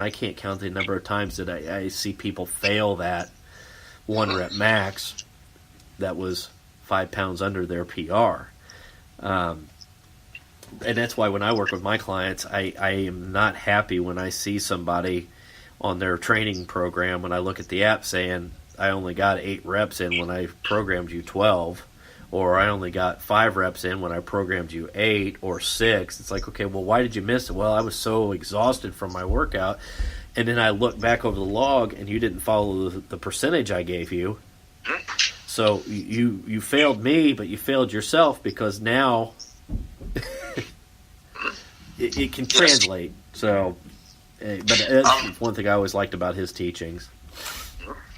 I can't count the number of times that I see people fail that 1 rep max that was 5 pounds under their PR. And that's why when I work with my clients, I am not happy when I see somebody on their training program, when I look at the app saying, I only got 8 reps in when I programmed you 12, or I only got 5 reps in when I programmed you 8 or 6. It's like, okay, well, why did you miss it? Well, I was so exhausted from my workout. And then I look back over the log, and you didn't follow the percentage I gave you. So you failed me, but you failed yourself, because now it can translate. So, but that's one thing I always liked about his teachings.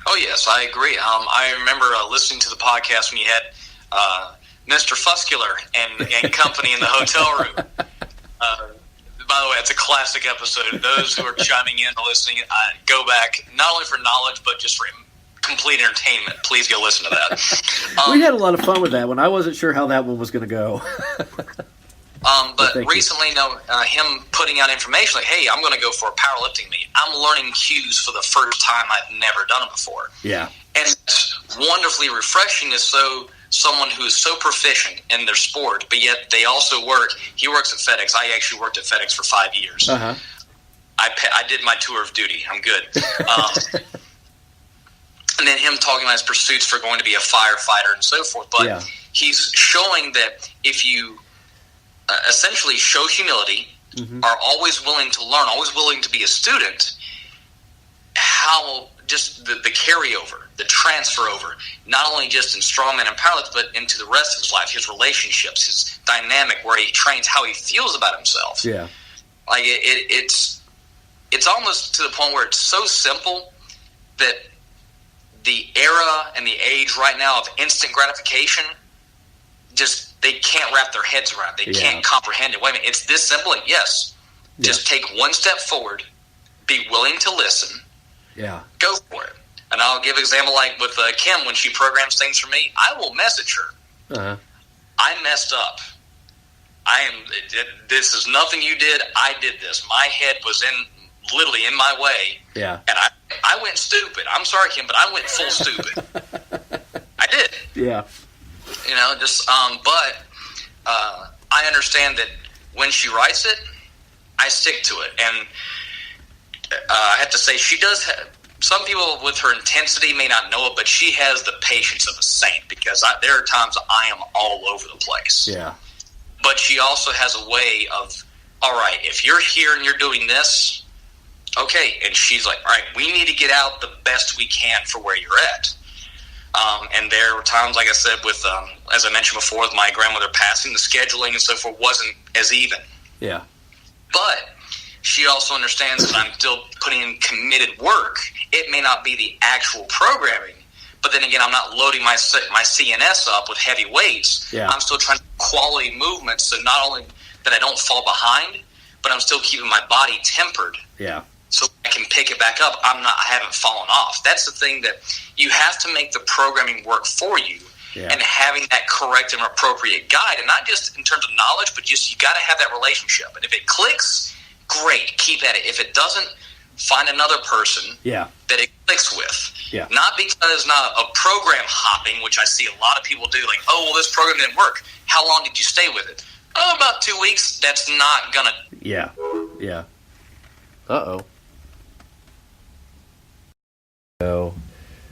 Oh, yes, I agree. I remember listening to the podcast when you had Mr. Fuscular and company in the hotel room. By the way, it's a classic episode. Those who are chiming in and listening, go back, not only for knowledge, but just for complete entertainment. Please go listen to that. We had a lot of fun with that one. I wasn't sure how that one was going to go. But recently, him putting out information like, hey, I'm going to go for a powerlifting meet. I'm learning cues for the first time. I've never done it before. Yeah. And it's wonderfully refreshing to someone who is so proficient in their sport, but yet they also work. He works at FedEx. I actually worked at FedEx for 5 years. Uh-huh. I did my tour of duty. I'm good. And then him talking about his pursuits for going to be a firefighter and so forth. But he's showing that if you essentially show humility, are always willing to learn, always willing to be a student, how just the carryover, the transfer over, not only just in strongman and powerlifting, but into the rest of his life, his relationships, his dynamic, where he trains, how he feels about himself. Yeah, like it's almost to the point where it's so simple that the era and the age right now of instant gratification, just they can't wrap their heads around it. They can't comprehend it. Wait a minute, it's this simple? Yes. Just take one step forward, be willing to listen, go for it. And I'll give an example like with Kim, when she programs things for me, I will message her. Uh-huh. I messed up. This is nothing you did. I did this. My head was literally in my way. Yeah. And I went stupid. I'm sorry, Kim, but I went full stupid. I did. Yeah. But I understand that when she writes it, I stick to it. And I have to say, she does have, some people with her intensity may not know it, but she has the patience of a saint, because there are times I am all over the place. Yeah. But she also has a way of, all right, if you're here and you're doing this, okay. And she's like, all right, we need to get out the best we can for where you're at. And there were times, like I said, with, as I mentioned before, with my grandmother passing, the scheduling and so forth wasn't as even. Yeah. But she also understands that I'm still putting in committed work. It may not be the actual programming, but then again, I'm not loading my CNS up with heavy weights. Yeah. I'm still trying to quality movements, so not only that I don't fall behind, but I'm still keeping my body tempered. Yeah. So I can pick it back up. I haven't fallen off. That's the thing, that you have to make the programming work for you, and having that correct and appropriate guide, and not just in terms of knowledge, but just you got to have that relationship. And if it clicks, great, keep at it. If it doesn't, find another person that it clicks with. Yeah. Not because not a program hopping, which I see a lot of people do, like, oh, well, this program didn't work. How long did you stay with it? Oh, about 2 weeks. That's not going to... Yeah. Yeah. Uh-oh. So,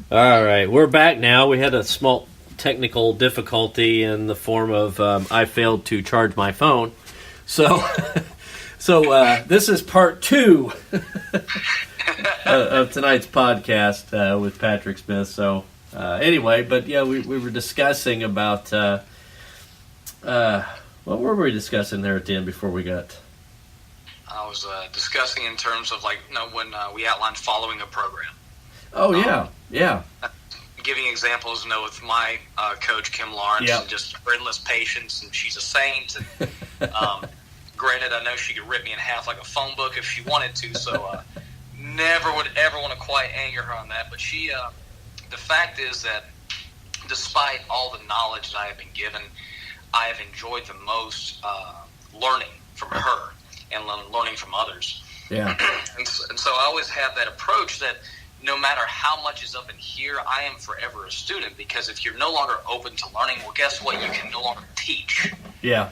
all right, we're back now. We had a small technical difficulty in the form of I failed to charge my phone. So, this is part 2 of tonight's podcast with Patrick Smith. So, anyway, but yeah, we were discussing about what were we discussing there at the end before we got? I was discussing in terms of, like, when we outlined following a program. Oh, yeah. Giving examples, with my coach, Kim Lawrence, and just endless patience, and she's a saint. And, granted, I know she could rip me in half like a phone book if she wanted to, so never would ever want to quite anger her on that. But she, the fact is that despite all the knowledge that I have been given, I have enjoyed the most learning from her and learning from others. Yeah. And so I always have that approach that no matter how much is up in here, I am forever a student, because if you're no longer open to learning, well, guess what? You can no longer teach. Yeah.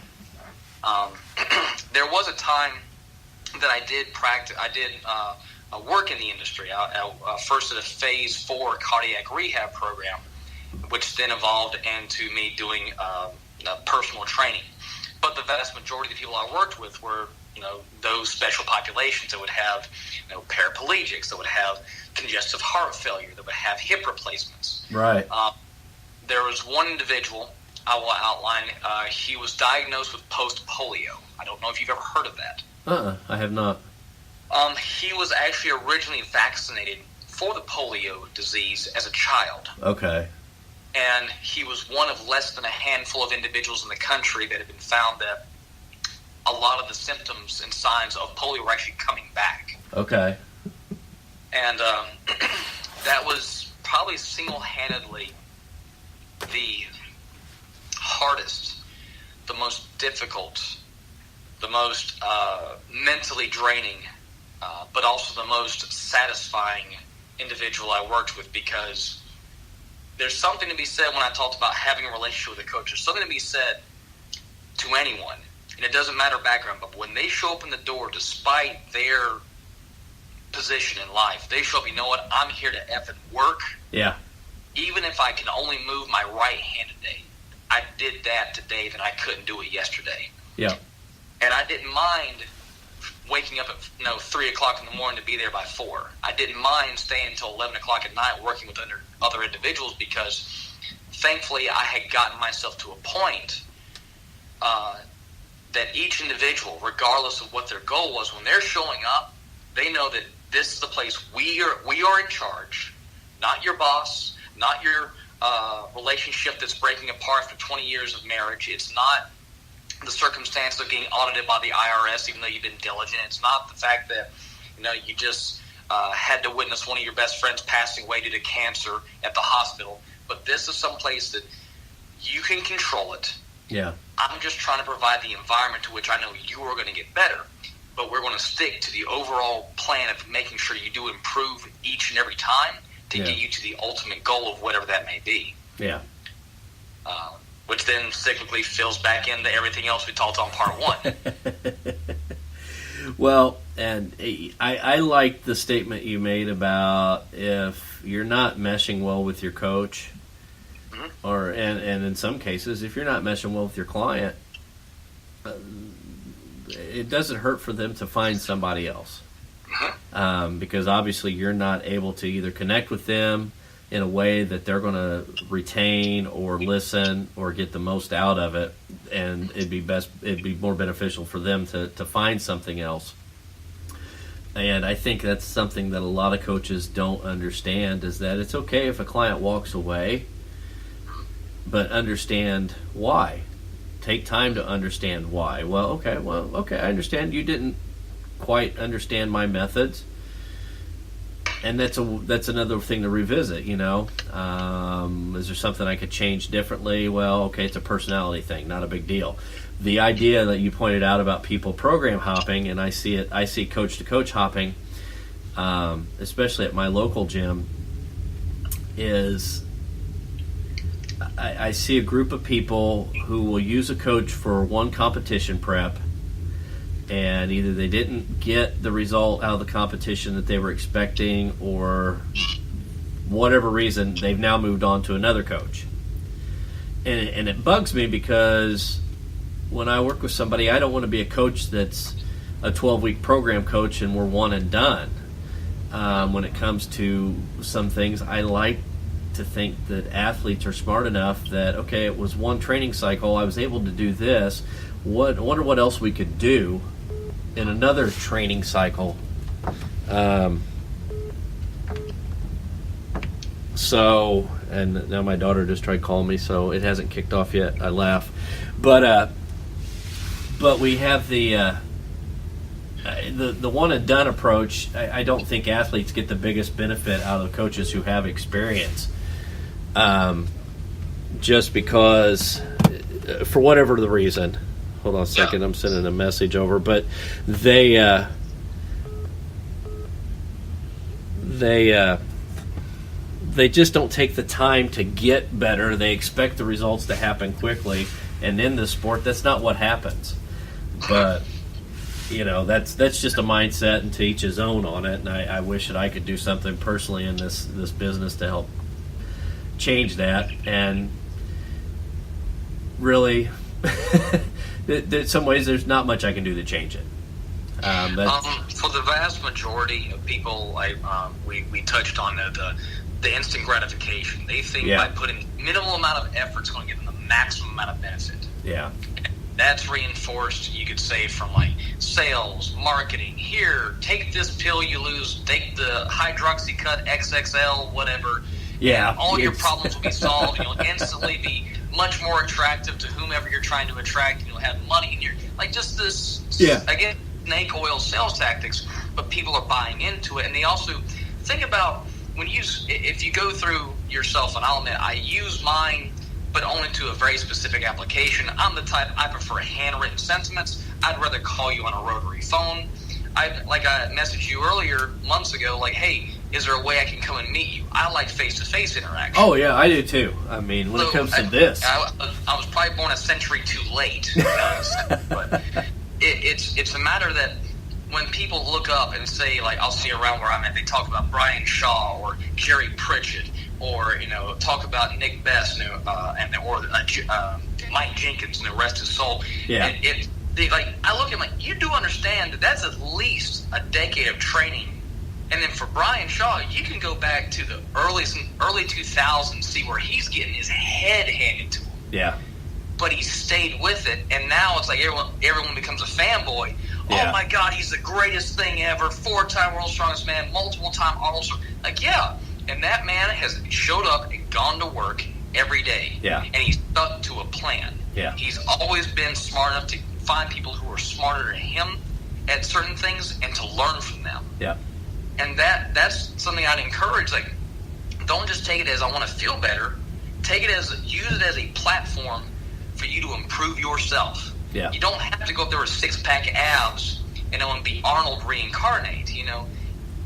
There was a time that I did practice. I did work in the industry. I first did a Phase 4 cardiac rehab program, which then evolved into me doing personal training. But the vast majority of the people I worked with were, those special populations that would have, paraplegics, that would have congestive heart failure, that would have hip replacements. Right. There was one individual I will outline. He was diagnosed with post-polio. I don't know if you've ever heard of that. I have not. He was actually originally vaccinated for the polio disease as a child. Okay. And he was one of less than a handful of individuals in the country that had been found that a lot of the symptoms and signs of polio were actually coming back. Okay. And that was probably single-handedly the hardest, the most difficult, the most mentally draining, but also the most satisfying individual I worked with, because there's something to be said when I talked about having a relationship with a coach. There's something to be said to anyone, and it doesn't matter background, but when they show up in the door, despite their position in life, they show up, you know what, I'm here to effing work. Yeah. Even if I can only move my right hand today, I did that today that I couldn't do it yesterday. Yeah. And I didn't mind waking up at 3 o'clock in the morning to be there by 4. I didn't mind staying until 11 o'clock at night working with other individuals, because thankfully I had gotten myself to a point that each individual, regardless of what their goal was, when they're showing up, they know that this is the place we are in charge, not your boss, not your relationship that's breaking apart after 20 years of marriage. It's not the circumstance of getting audited by the IRS, even though you've been diligent. It's not the fact that you just had to witness one of your best friends passing away due to cancer at the hospital. But this is some place that you can control it. Yeah. I'm just trying to provide the environment to which I know you are going to get better. But we're going to stick to the overall plan of making sure you do improve each and every time to get you to the ultimate goal of whatever that may be. Yeah. Which then cyclically fills back into everything else we talked on part 1. Well, and I like the statement you made about if you're not meshing well with your coach, or and in some cases, if you're not meshing well with your client, it doesn't hurt for them to find somebody else. Because obviously you're not able to either connect with them in a way that they're going to retain or listen or get the most out of it, and it'd be more beneficial for them to find something else. And I think that's something that a lot of coaches don't understand, is that it's okay if a client walks away, but understand why. Take time to understand why. Well, okay, I understand you didn't quite understand my methods, and that's another thing to revisit. Is there something I could change differently? Well, okay, it's a personality thing, not a big deal. The idea that you pointed out about people program hopping, and I see coach to coach hopping, especially at my local gym, is I see a group of people who will use a coach for one competition prep, and either they didn't get the result out of the competition that they were expecting, or whatever reason, they've now moved on to another coach. And it bugs me, because when I work with somebody, I don't want to be a coach that's a 12-week program coach and we're one and done. When it comes to some things, I like to think that athletes are smart enough that, okay, it was one training cycle, I was able to do this. I wonder what else we could do in another training cycle. So, and now my daughter just tried calling me, so it hasn't kicked off yet. I laugh, but we have the one and done approach. I don't think athletes get the biggest benefit out of coaches who have experience. Just because, for whatever the reason. Hold on a second, I'm sending a message over, but they they just don't take the time to get better. They expect the results to happen quickly, and in this sport, that's not what happens. But that's just a mindset, and to each his own on it. And I wish that I could do something personally in this business to help change that. And really, in some ways, there's not much I can do to change it. For the vast majority of people, we touched on the instant gratification. They think by putting minimal amount of effort is going to give them the maximum amount of benefit. Yeah. That's reinforced, you could say, from like sales, marketing. Here, take this pill, you lose. Take the Hydroxycut XXL, whatever. Yeah. And all your problems will be solved. You'll instantly be much more attractive to whomever you're trying to attract. You'll have money in your just this. Yeah. Again, snake oil sales tactics, but people are buying into it, and they also think about if you go through yourself, and I'll admit I use mine, but only to a very specific application. I'm the type, I prefer handwritten sentiments. I'd rather call you on a rotary phone. I messaged you earlier, months ago, like, hey, is there a way I can come and meet you? I like face-to-face interaction. Oh, yeah, I do too. I mean, when it comes to this. I was probably born a century too late, but it's a matter that when people look up and say, like, I'll see around where I'm at, they talk about Brian Shaw or Jerry Pritchett, or talk about Nick Best, or Mike Jenkins, and the rest of his soul. Yeah. I look at him like, you do understand that that's at least a decade of training. And then for Brian Shaw, you can go back to the early 2000s, see where he's getting his head handed to him. Yeah. But he stayed with it, and now it's like everyone becomes a fanboy. Yeah. Oh my God, he's the greatest thing ever! 4-time world's strongest man, multiple-time Arnold. Like, yeah. And that man has showed up and gone to work every day. Yeah. And he's stuck to a plan. Yeah. He's always been smart enough to find people who are smarter than him at certain things and to learn from them. Yeah. And that's something I'd encourage. Like, don't just take it as I want to feel better. Use it as a platform for you to improve yourself. Yeah. You don't have to go up there with 6-pack abs and be Arnold reincarnate,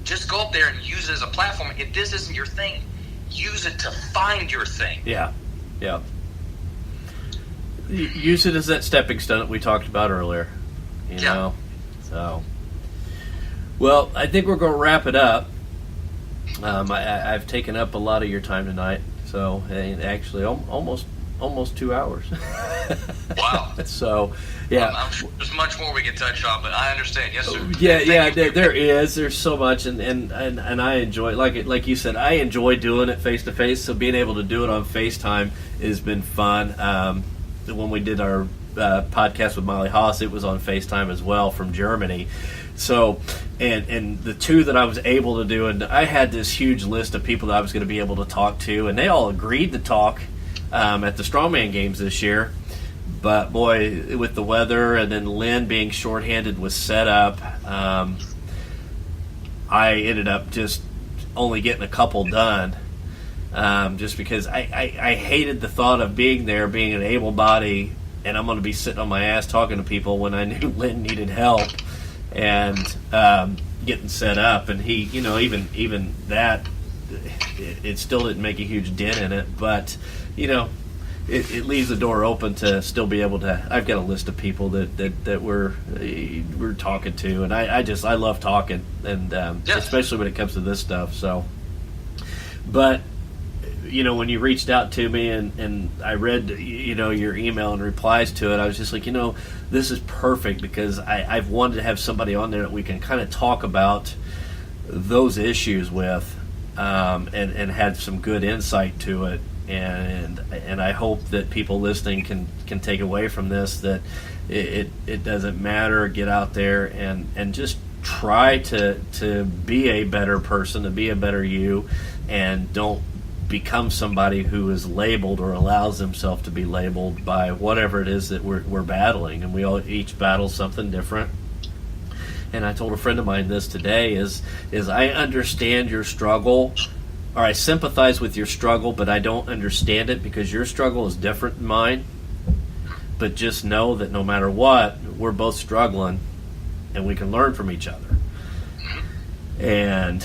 Just go up there and use it as a platform. If this isn't your thing, use it to find your thing. Yeah, yeah. Use it as that stepping stone that we talked about earlier. So, well, I think we're going to wrap it up. I've taken up a lot of your time tonight, so actually almost 2 hours. Wow. So, yeah. I'm sure there's much more we can touch on, but I understand. Yes, sir. Yeah. There's so much, and I enjoy, like you said, I enjoy doing it face to face. So being able to do it on FaceTime has been fun. When we did our podcast with Molly Haas, it was on FaceTime as well from Germany. So, and the two that I was able to do, and I had this huge list of people that I was going to be able to talk to, and they all agreed to talk at the Strongman Games this year. But boy, with the weather and then Lynn being shorthanded with setup, I ended up just only getting a couple done. Just because I hated the thought of being there, being an able body, and I'm going to be sitting on my ass talking to people when I knew Lynn needed help and getting set up. And he, even that, it still didn't make a huge dent in it. But, it leaves the door open to still be able to. I've got a list of people that we're talking to, and I love talking, and especially when it comes to this stuff. So, but when you reached out to me and I read your email and replies to it, I was just like, this is perfect because I've wanted to have somebody on there that we can kind of talk about those issues with, and had some good insight to it. And I hope that people listening can take away from this that it doesn't matter. Get out there and just try to be a better person, to be a better you, and don't become somebody who is labeled or allows themselves to be labeled by whatever it is that we're battling. And we all each battle something different. And I told a friend of mine this today is I understand your struggle, or I sympathize with your struggle, but I don't understand it because your struggle is different than mine. But just know that no matter what, we're both struggling, and we can learn from each other. And